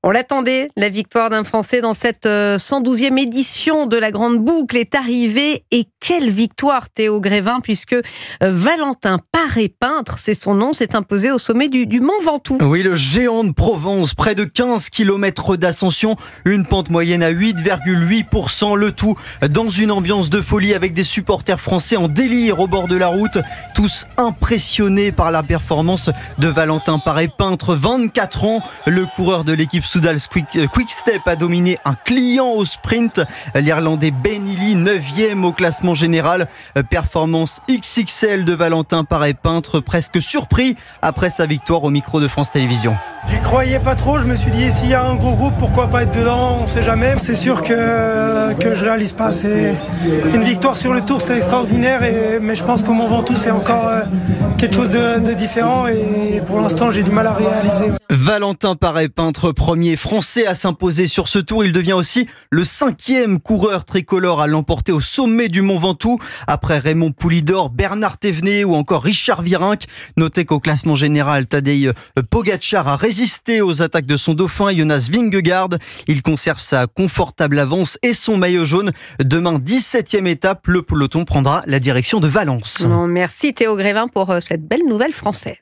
On l'attendait, la victoire d'un Français dans cette 112e édition de la Grande Boucle est arrivée. Et quelle victoire, Théo Grévin, puisque Valentin Paré-Peintre, c'est son nom, s'est imposé au sommet du Mont Ventoux. Oui, le géant de Provence, près de 15 km d'ascension, une pente moyenne à 8,8%, le tout dans une ambiance de folie avec des supporters français en délire au bord de la route, tous impressionnés par la performance de Valentin Paré-Peintre, 24 ans, le coureur de l'équipe Soudal Quick-Step a dominé un client au sprint. L'Irlandais Ben Healy, 9e au classement général. Performance XXL de Valentin Paré-Peintre, presque surpris après sa victoire au micro de France Télévisions. J'y croyais pas trop, je me suis dit s'il y a un gros groupe, pourquoi pas être dedans, on sait jamais. C'est sûr que je réalise pas, c'est une victoire sur le tour, c'est extraordinaire, mais je pense qu'au Mont Ventoux c'est encore quelque chose de différent et pour l'instant j'ai du mal à réaliser. Valentin Paré-Peintre, premier français à s'imposer sur ce tour. Il devient aussi le 5e coureur tricolore à l'emporter au sommet du Mont Ventoux, après Raymond Poulidor, Bernard Thévenet ou encore Richard Virenque. Notez qu'au classement général, Tadej Pogačar a résisté aux attaques de son dauphin Jonas Vingegaard. Il conserve sa confortable avance et son maillot jaune. Demain, 17e étape, le peloton prendra la direction de Valence. Merci Théo Grévin pour cette belle nouvelle française.